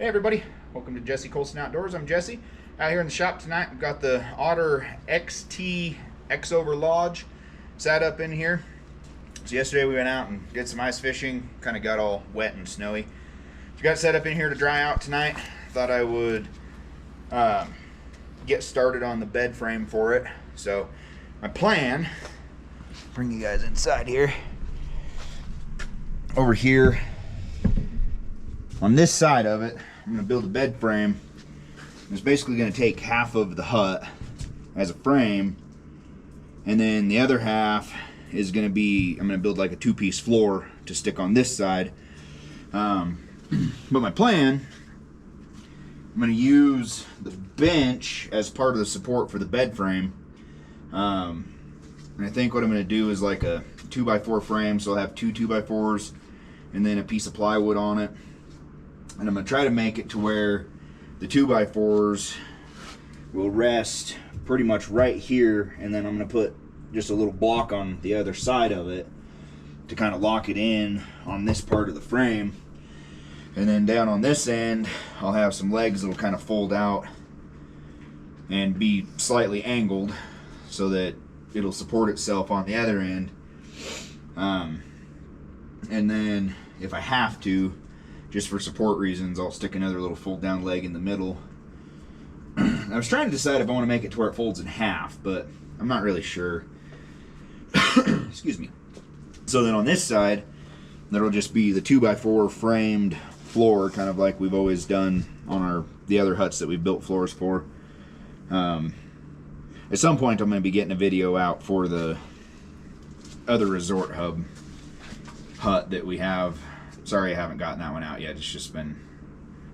Hey everybody, welcome to Jesse Colson Outdoors. I'm Jesse. Out here in the shop tonight, we've got the Otter XT X-Over Lodge sat up in here. So yesterday we went out and did some ice fishing, kind of got all wet and snowy. So we got it set up in here to dry out tonight. Thought I would get started on the bed frame for it. So my plan, bring you guys inside here. Over here on this side of it, I'm going to build a bed frame. It's basically going to take half of the hut as a frame, and then the other half is going to be, I'm going to build like a two-piece floor to stick on this side. But my plan, I'm going to use the bench as part of the support for the bed frame. And I think what I'm going to do is like a 2x4 frame, so I'll have two 2x4s and then a piece of plywood on it. And I'm going to try to make it to where the 2x4s will rest pretty much right here, and then I'm going to put just a little block on the other side of it to kind of lock it in on this part of the frame. And then down on this end, I'll have some legs that will kind of fold out and be slightly angled so that it'll support itself on the other end. And then if I have to, just for support reasons, I'll stick another little fold down leg in the middle. I was trying to decide if I want to make it to where it folds in half, but I'm not really sure. Excuse me. So then on this side, there'll just be the 2x4 framed floor, kind of like we've always done on the other huts that we've built floors for. At some point I'm going to be getting a video out for the other resort hub hut that we have. Sorry I haven't gotten that one out yet. It's kind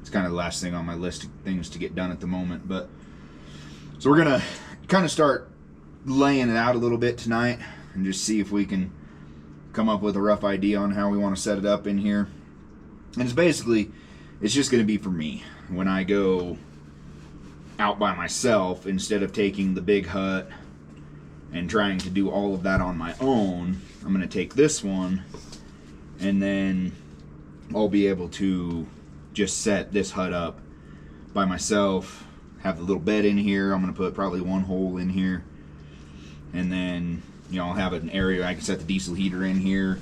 of the last thing on my list of things to get done at the moment. But so we're gonna kind of start laying it out a little bit tonight and just see if we can come up with a rough idea on how we want to set it up in here. And it's just going to be for me when I go out by myself, instead of taking the big hut and trying to do all of that on my own. I'm going to take this one, and then I'll be able to just set this hut up by myself, have the little bed in here. I'm going to put probably one hole in here, and then I'll have an area I can set the diesel heater in here,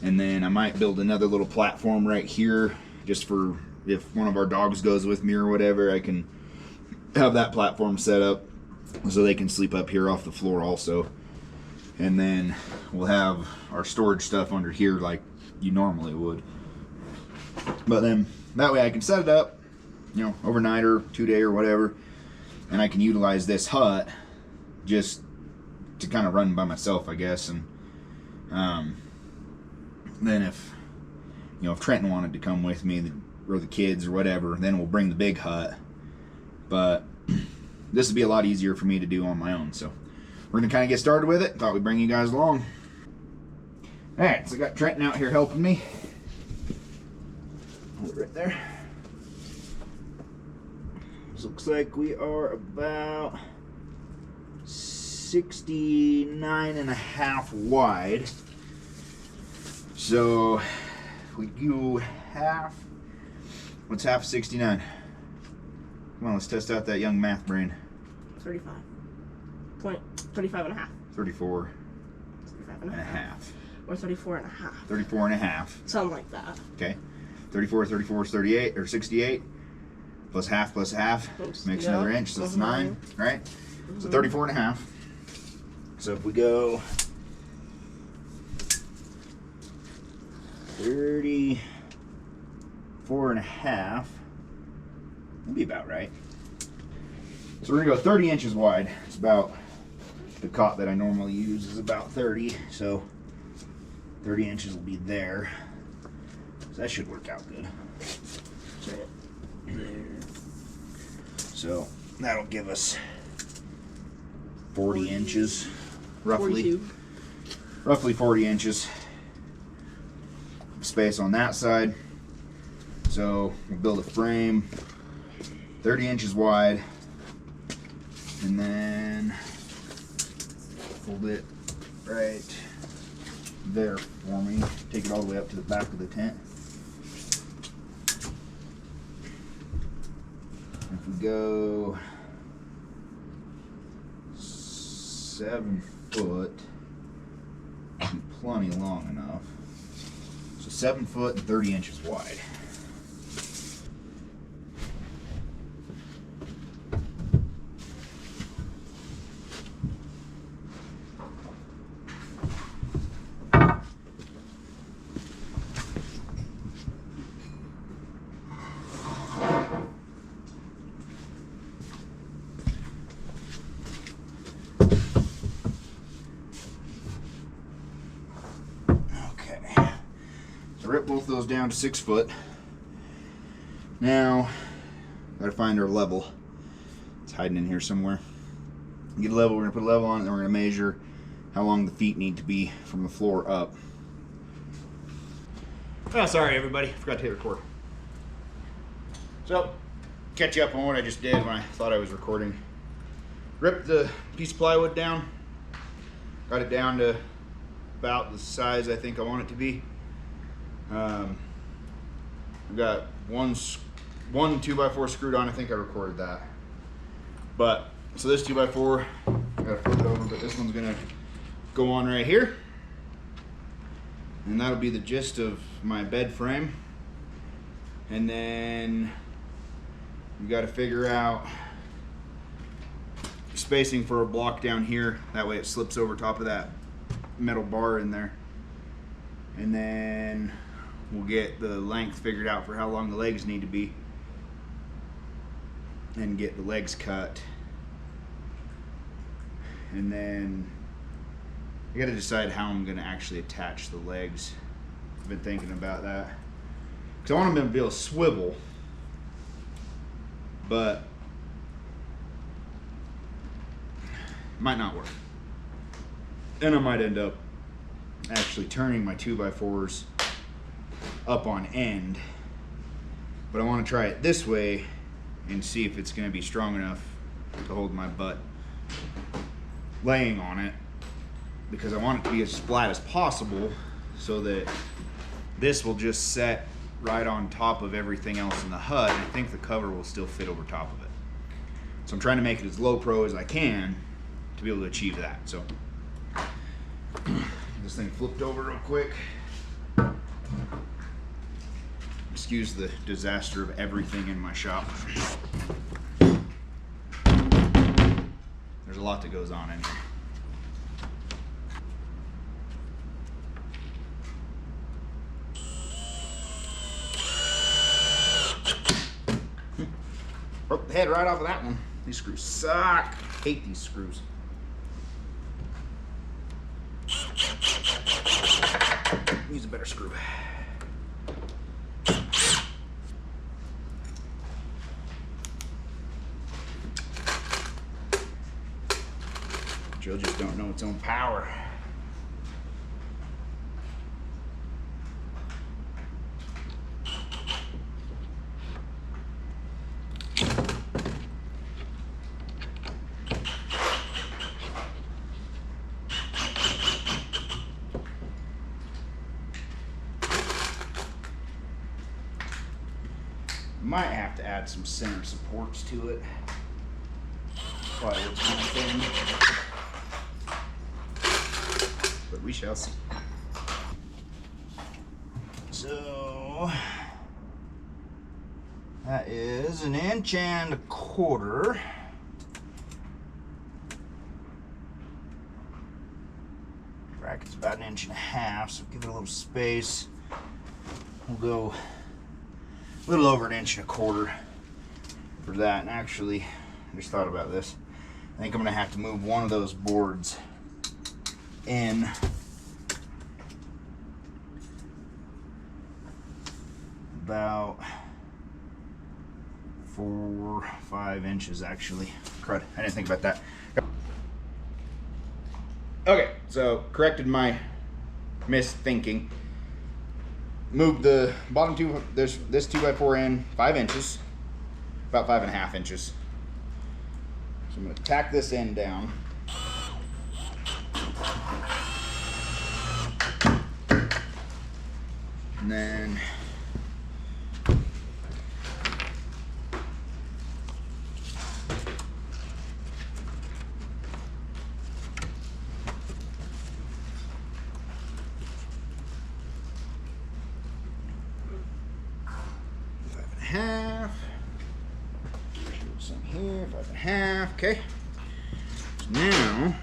and then I might build another little platform right here just for if one of our dogs goes with me or whatever. I can have that platform set up so they can sleep up here off the floor also. And then we'll have our storage stuff under here like you normally would. But then that way I can set it up, overnight or 2-day or whatever, and I can utilize this hut just to kind of run by myself, I guess. And then if Trenton wanted to come with me, or the kids or whatever, then we'll bring the big hut. But this would be a lot easier for me to do on my own. So we're gonna kind of get started with it. Thought we'd bring you guys along. All right, so I got Trenton out here helping me. Hold it right there. This looks like we are about 69.5 wide. So we do half. What's half of 69? Come on, let's test out that young math brain. 35 and a half. 34 and a half. Or 34 and a half. 34 and a half. Something like that. Okay. 34 is 38, or 68. Plus half makes another inch, so that's 9, right? So 34 and a half. So if we go 34 and a half, that'd be about right. So we're gonna go 30 inches wide. It's about, the cot that I normally use is about 30, so 30 inches will be there. So that should work out good. So that'll give us 40 inches, roughly. 42. Roughly 40 inches of space on that side. So we'll build a frame 30 inches wide, and then fold it right there for me. Take it all the way up to the back of the tent. would go 7 foot, plenty long enough. So 7 foot and 30 inches wide. Rip both those down to 6 foot. Now, gotta find our level. It's hiding in here somewhere. Get a level, we're gonna put a level on it, and we're gonna measure how long the feet need to be from the floor up. Oh, sorry everybody, forgot to hit record. So, catch you up on what I just did when I thought I was recording. Ripped the piece of plywood down, got it down to about the size I think I want it to be. I've got one 2x4 screwed on. I think I recorded that. But so this 2x4, I gotta flip it over, but this one's gonna go on right here, and that'll be the gist of my bed frame. And then we got to figure out spacing for a block down here. That way it slips over top of that metal bar in there. And then we'll get the length figured out for how long the legs need to be and get the legs cut. And then I gotta decide how I'm gonna actually attach the legs. I've been thinking about that. Because I want them to be able to swivel, but it might not work. Then I might end up actually turning my 2x4s up on end, but I want to try it this way and see if it's going to be strong enough to hold my butt laying on it, because I want it to be as flat as possible so that this will just set right on top of everything else in the HUD, and I think the cover will still fit over top of it. So I'm trying to make it as low pro as I can to be able to achieve that. So this thing flipped over real quick. Excuse the disaster of everything in my shop. There's a lot that goes on in here. Broke the head right off of that one. These screws suck. I hate these screws. Use a better screw. Joe just don't know its own power. Might have to add some center supports to it. Probably looks kind of thin, but we shall see. So that is 1 1/4 inches. Bracket's about 1.5 inches, so give it a little space. We'll go a little over 1.25 inches for that. And actually, I just thought about this. I think I'm gonna have to move one of those boards in about 4 or 5 inches actually. Crud, I didn't think about that. Okay, so corrected my misthinking. Moved the bottom two, this 2x4 in 5 inches, about 5.5 inches. So I'm going to tack this end down. And then here, 5.5. Okay. So now,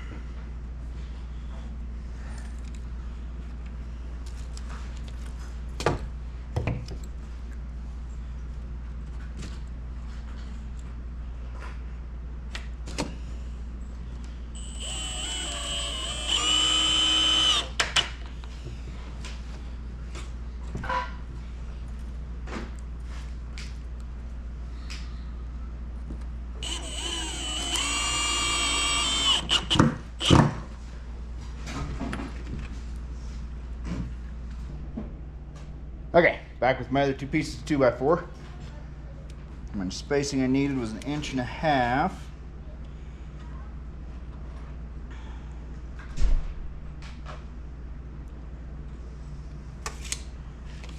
okay, back with my other 2 pieces of 2x4. And the spacing I needed was 1.5 inches.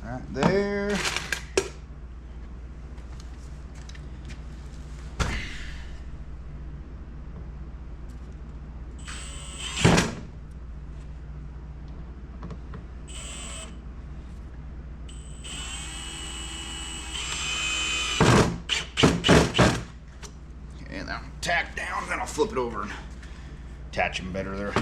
Right there. And then I'll tack down, then I'll flip it over and attach them better there.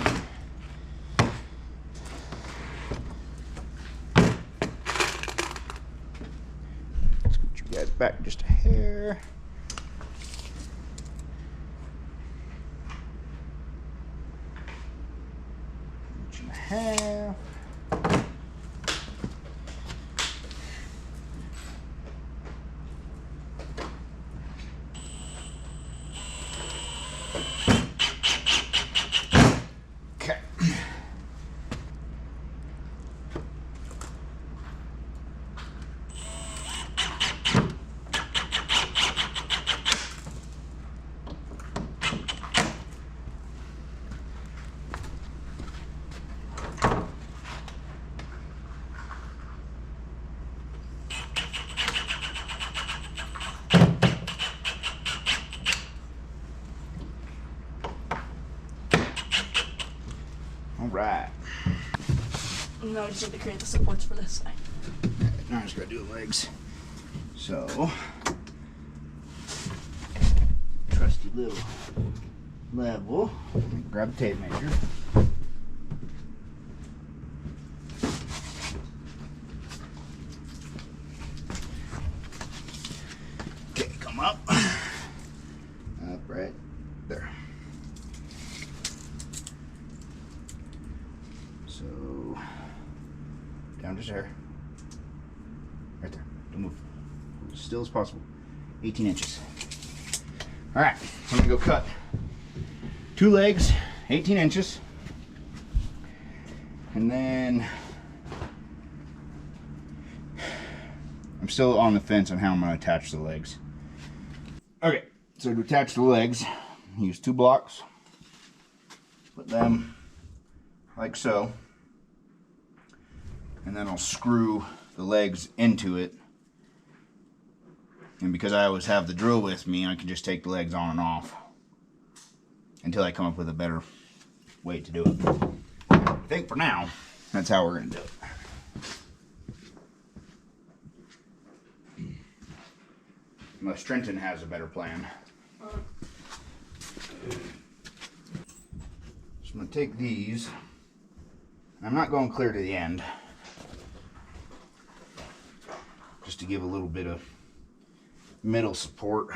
Scoot you guys back just a hair. Inch and a half. All right. Now we just need to create the supports for this side. Now I just gotta do the legs. So, trusty little level. Grab a tape measure. Okay, come up. Up right there. So, down just there. Right there. Don't move. As still as possible. 18 inches. Alright, so I'm going to go cut 2 legs, 18 inches. And then I'm still on the fence on how I'm going to attach the legs. Okay, so to attach the legs, use 2 blocks. Put them like so. And then I'll screw the legs into it. And because I always have the drill with me, I can just take the legs on and off until I come up with a better way to do it. I think for now, that's how we're going to do it. Unless Trenton has a better plan. So I'm going to take these. I'm not going clear to the end. Just to give a little bit of middle support.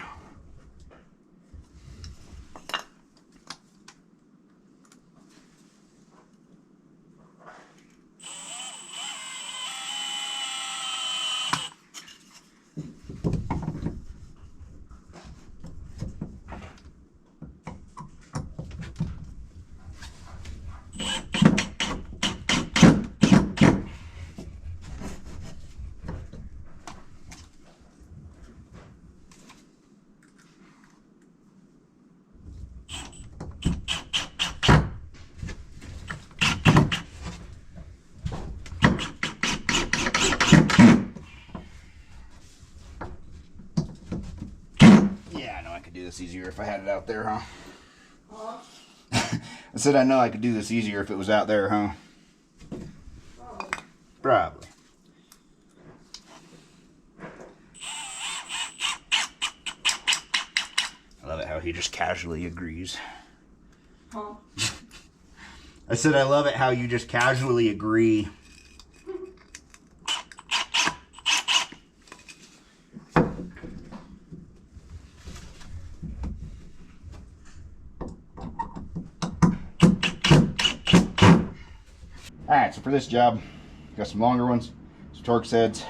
This easier if I had it out there, huh? I said I know I could do this easier if it was out there, huh? Probably. I love he just casually agrees. Huh? I said I love it how you just casually agree. Alright, so for this job, got some longer ones, some Torx heads.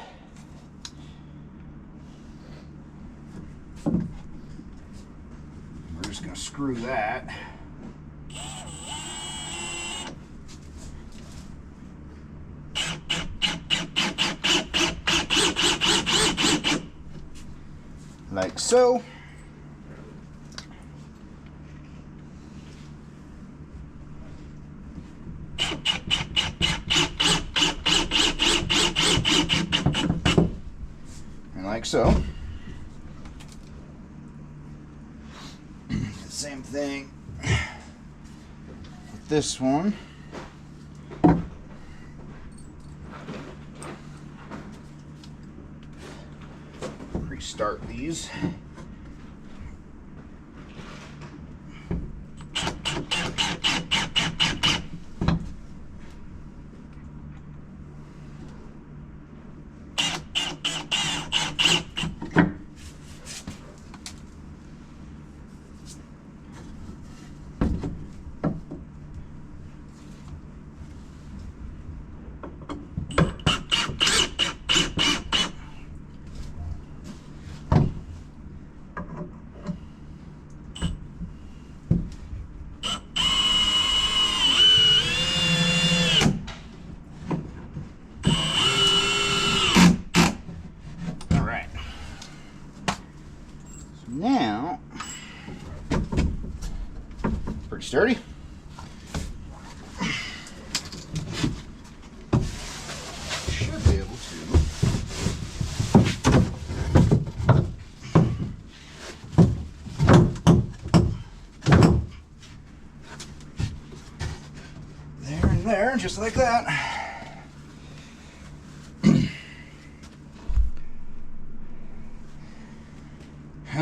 We're just going to screw that. Like so. And like so. Same thing with this one. Restart these. Now, pretty sturdy. Should be able to. There and there, just like that.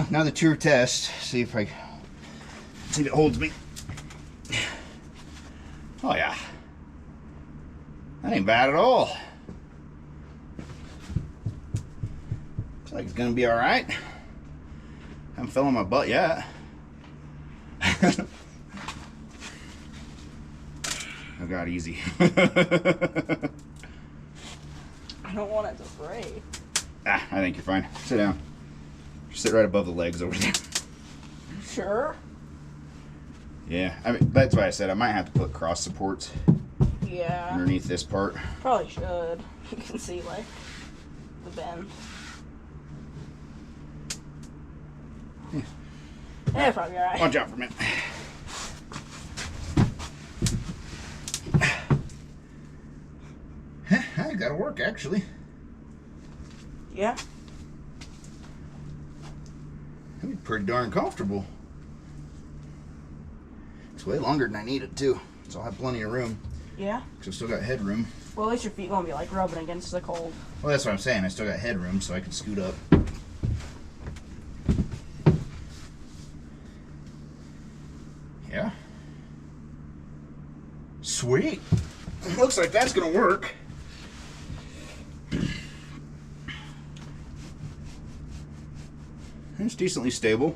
Now the true test, see if it holds me. Oh yeah, that ain't bad at all. Looks like it's gonna be all right. Haven't fell on my butt yet. Oh God, easy. I don't want it to break. I think you're fine. Sit down. Sit right above the legs over there. Sure. Yeah, I mean, that's why I said I might have to put cross supports Yeah. underneath this part. Probably should. You can see like the bend. Yeah, probably alright. Watch out for a minute. I think that'll work actually. Yeah. That'd be pretty darn comfortable. It's way longer than I need it too, so I'll have plenty of room. Yeah. Because I've still got headroom. Well, at least your feet won't be like rubbing against the cold. Well, that's what I'm saying. I still got headroom, so I can scoot up. Yeah. Sweet. Looks like that's gonna work. It's decently stable.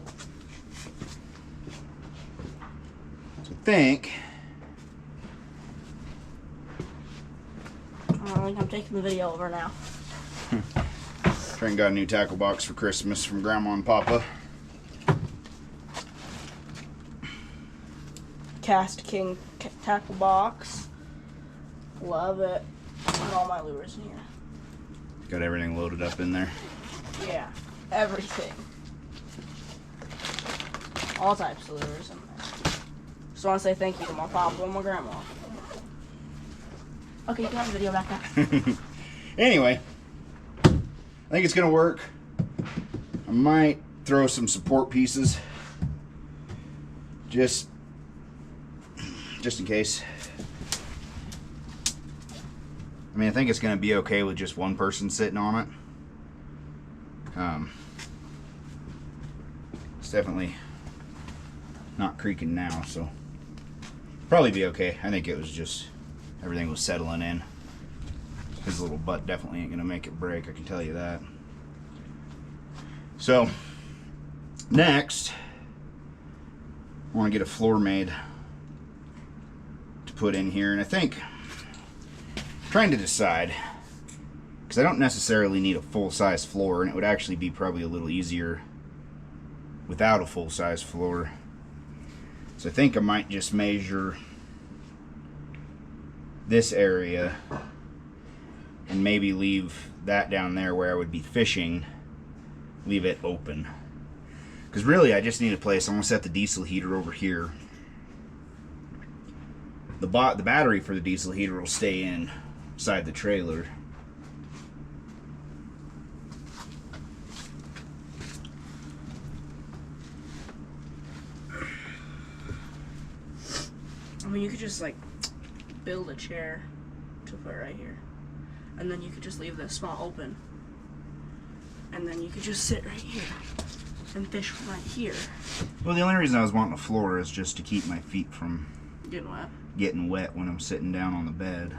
So I think. I think I'm taking the video over now. Trent got a new tackle box for Christmas from Grandma and Papa. Cast King tackle box. Love it. Put all my lures in here. Got everything loaded up in there. Yeah. Everything. All types of lures in there. Just want to say thank you to my papa and my grandma. Okay, you can have the video back now. Anyway, I think it's gonna work. I might throw some support pieces just in case. I mean, I think it's gonna be okay with just one person sitting on it. It's definitely not creaking now, so probably be okay. I think it was just everything was settling in. His little butt definitely ain't gonna make it break, I can tell you that. So next, I want to get a floor made to put in here, and I think I'm trying to decide, because I don't necessarily need a full-size floor, and it would actually be probably a little easier without a full-size floor. So I think I might just measure this area and maybe leave that down there where I would be fishing, leave it open. Because really I just need a place. I'm going to set the diesel heater over here. The battery for the diesel heater will stay inside the trailer. I mean, you could just like build a chair to put right here, and then you could just leave this spot open, and then you could just sit right here and fish from right here. Well, the only reason I was wanting a floor is just to keep my feet from getting wet when I'm sitting down on the bed.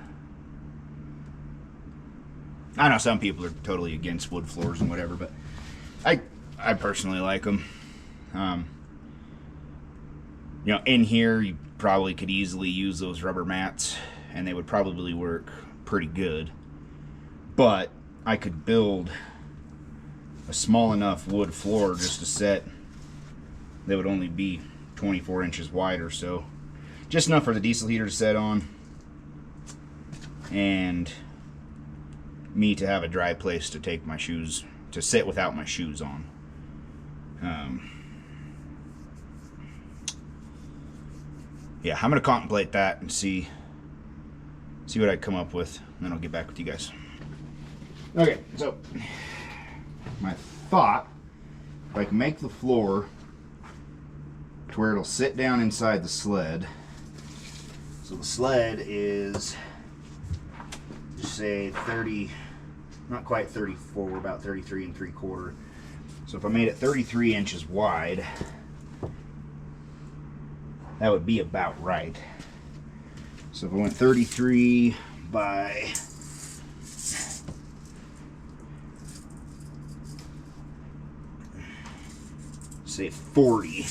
I know some people are totally against wood floors and whatever, but I personally like them. You know, in here you probably could easily use those rubber mats and they would probably work pretty good. But I could build a small enough wood floor just to set that would only be 24 inches wide or so. Just enough for the diesel heater to set on and me to have a dry place to take my shoes, to sit without my shoes on. Yeah, I'm gonna contemplate that and see what I come up with, and then I'll get back with you guys. Okay, so my thought, if I can make the floor to where it'll sit down inside the sled. So the sled is, just say 30, not quite 34, we're about 33 3/4. So if I made it 33 inches wide, that would be about right. So if I went 33 by say 40.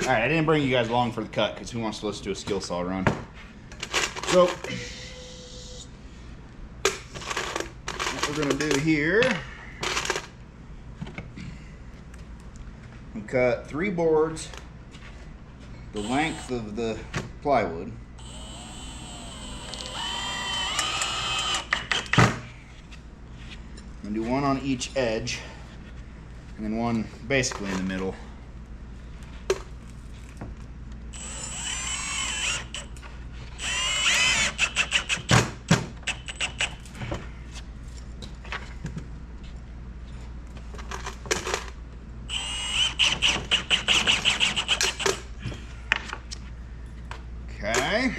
Alright, I didn't bring you guys along for the cut because who wants to listen to a skill saw run? So what we're gonna do here, we cut 3 boards the length of the plywood. I'm gonna do one on each edge and then one basically in the middle. Okay.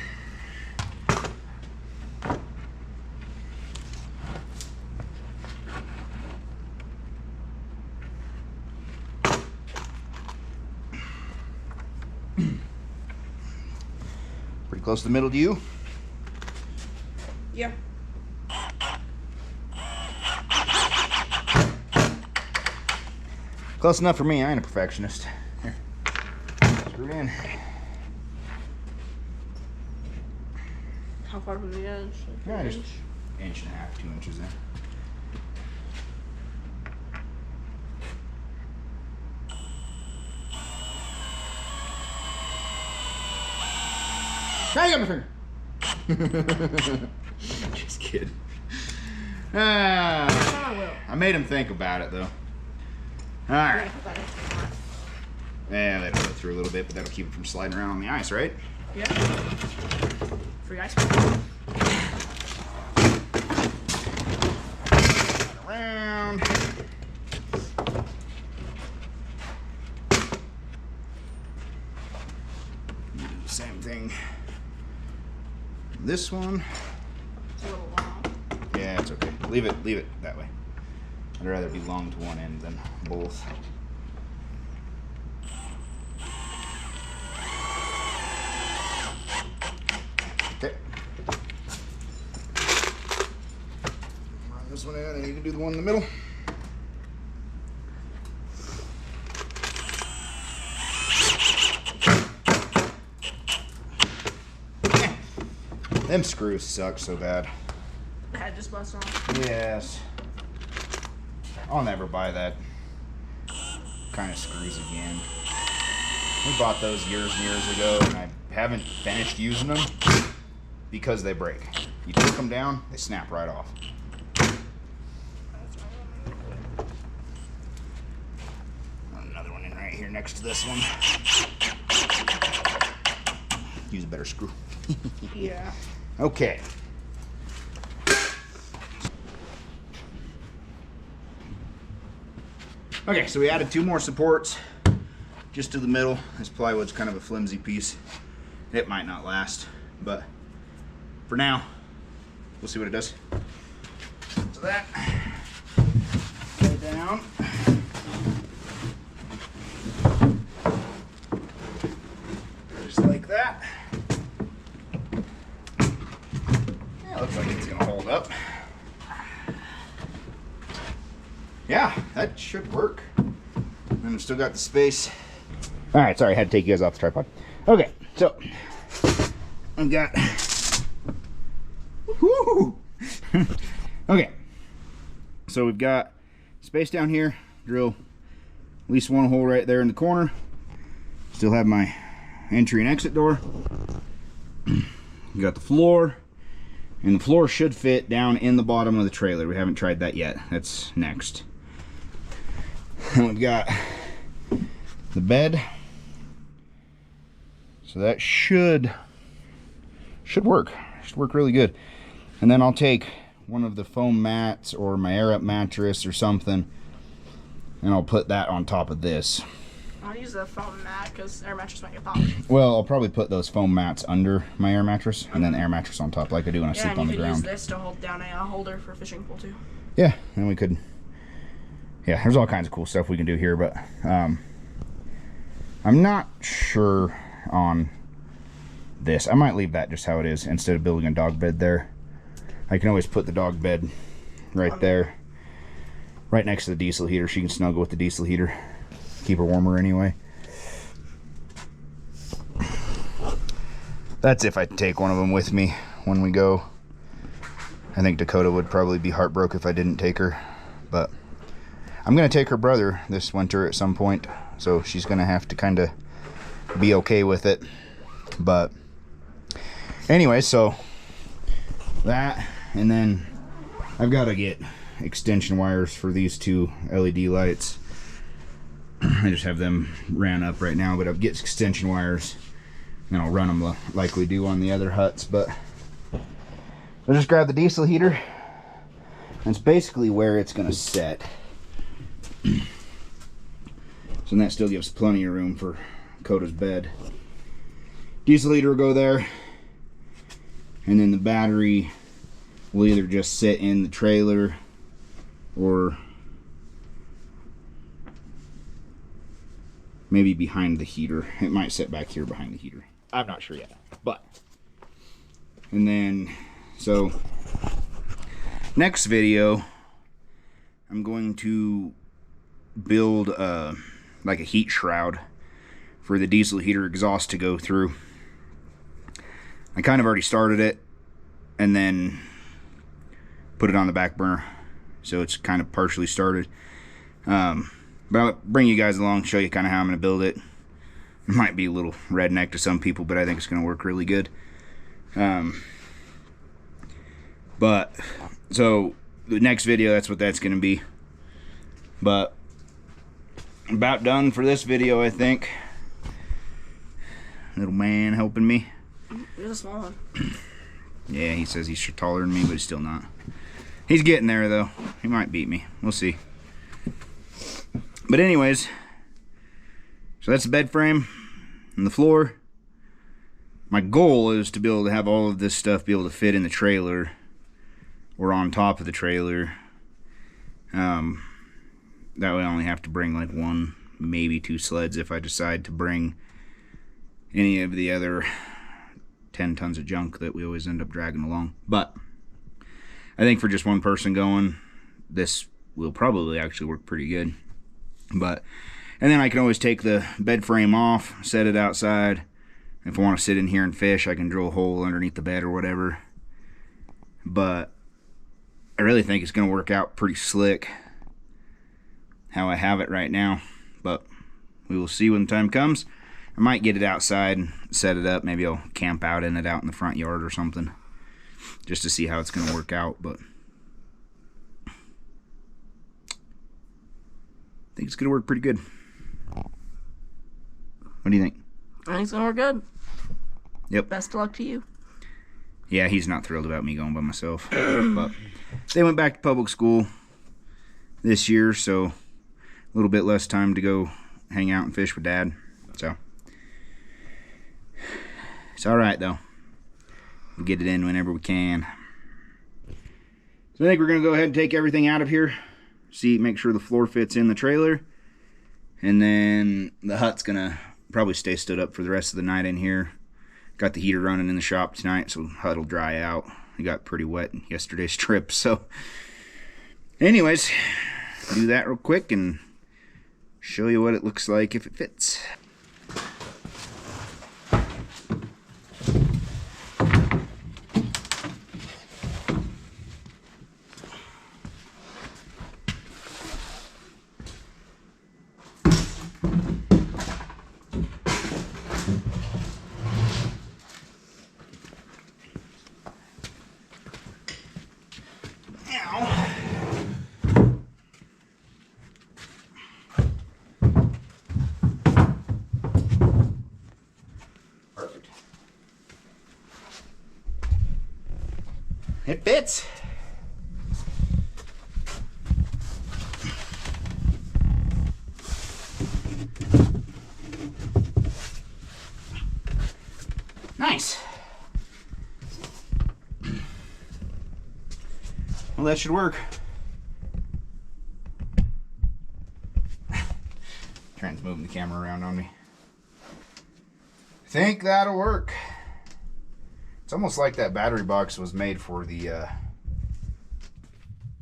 Pretty close to the middle to you? Yeah. Close enough for me. I ain't a perfectionist. Here. Screw it in. How far from the edge? Like Yeah, just inch and a half, 2 inches in. Now you got my finger. Just kidding. I made him think about it though. All right. Yeah, that'll go through a little bit, but that'll keep it from sliding around on the ice, right? Yeah. Free ice. Around. Do the same thing. This one. It's a little long. Yeah, it's okay. Leave it that way. I'd rather be long to one end than both. one in, and you can do the one in the middle. Them screws suck so bad. The head just bust off. Yes. I'll never buy that kind of screws again. We bought those years and years ago, and I haven't finished using them because they break. You take them down, they snap right off. Another one in right here next to this one. Use a better screw. Yeah. Okay. Okay, so we added 2 more supports just to the middle. This plywood's kind of a flimsy piece. It might not last, but for now, we'll see what it does. So that, go down. Just like that. Yeah, looks like it's gonna hold up. Yeah, that should work. And I've still got the space. All right, sorry, I had to take you guys off the tripod. Okay, so I've got. Woo! Okay, so we've got space down here. Drill at least one hole right there in the corner. Still have my entry and exit door. You got the floor, and the floor should fit down in the bottom of the trailer. We haven't tried that yet. That's next. And we've got the bed, so that should work. Should work really good. And then I'll take one of the foam mats or my air up mattress or something, and I'll put that on top of this. I'll use the foam mat because air mattress might get popped. Well, I'll probably put those foam mats under my air mattress and then air mattress on top, like I do when I sleep on the ground. Yeah, you could use this to hold down a holder for a fishing pole too. Yeah, and we could. Yeah, there's all kinds of cool stuff we can do here, but I'm not sure on this. I might leave that just how it is instead of building a dog bed there. I can always put the dog bed right there, right next to the diesel heater. She can snuggle with the diesel heater, keep her warmer anyway. That's if I take one of them with me when we go. I think Dakota would probably be heartbroken if I didn't take her, but I'm gonna take her brother this winter at some point, so she's gonna have to kind of be okay with it. But anyway, so that, and then I've got to get extension wires for these 2 LED lights. I just have them ran up right now, but I'll get extension wires and I'll run them like we do on the other huts. But I'll just grab the diesel heater, and it's basically where it's gonna set. So that still gives plenty of room for Coda's bed. Diesel heater will go there, and then the battery will either just sit in the trailer or maybe behind the heater. It might sit back here behind the heater. I'm not sure yet, but. And then, so next video, I'm going to build like a heat shroud for the diesel heater exhaust to go through. I kind of already started it and then put it on the back burner, so it's kind of partially started. But I'll bring you guys along, show you kind of how I'm going to build it. It might be a little redneck to some people, but I think it's going to work really good. But so the next video, that's what that's going to be. But about done for this video, I think. Little man helping me. He's a small one. Yeah, he says he's taller than me, but he's still not. He's getting there, though. He might beat me. We'll see. But anyways, so that's the bed frame and the floor. My goal is to be able to have all of this stuff be able to fit in the trailer or on top of the trailer. That way I only have to bring like 1, maybe 2 sleds if I decide to bring any of the other 10 tons of junk that we always end up dragging along. But I think for just one person going, this will probably actually work pretty good. But, and then I can always take the bed frame off, set it outside. If I want to sit in here and fish, I can drill a hole underneath the bed or whatever. But I really think it's going to work out pretty slick how I have it right now. But we will see when the time comes. I might get it outside and set it up. Maybe I'll camp out in it out in the front yard or something, just to see how it's going to work out. But I think it's going to work pretty good. What do you think? I think it's going to work good. Yep. Best of luck to you. Yeah, he's not thrilled about me going by myself. But they went back to public school this year, so a little bit less time to go hang out and fish with Dad. So it's all right, though. We'll get it in whenever we can. So I think we're going to go ahead and take everything out of here. Make sure the floor fits in the trailer. And then the hut's going to probably stay stood up for the rest of the night in here. Got the heater running in the shop tonight, so the hut will dry out. It got pretty wet in yesterday's trip. So anyways, do that real quick and show you what it looks like if it fits. Perfect. It fits. Nice. Well, that should work. Trent's moving the camera around on me. Think that'll work. It's almost like that battery box was made for the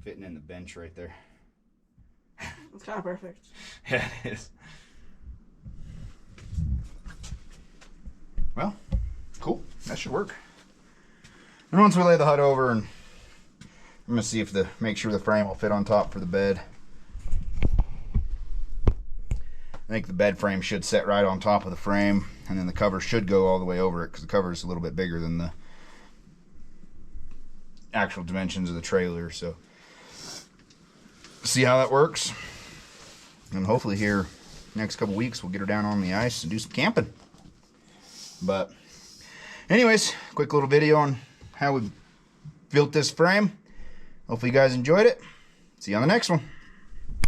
fitting in the bench right there. It's kind of perfect. Yeah, it is. Well, cool. That should work. And once we lay the hut over, and I'm gonna see if make sure the frame will fit on top for the bed. I think the bed frame should set right on top of the frame, and then the cover should go all the way over it, because the cover is a little bit bigger than the actual dimensions of the trailer. So see how that works, and hopefully here next couple weeks we'll get her down on the ice and do some camping. But anyways, quick little video on how we built this frame. Hopefully you guys enjoyed it. See you on the next one.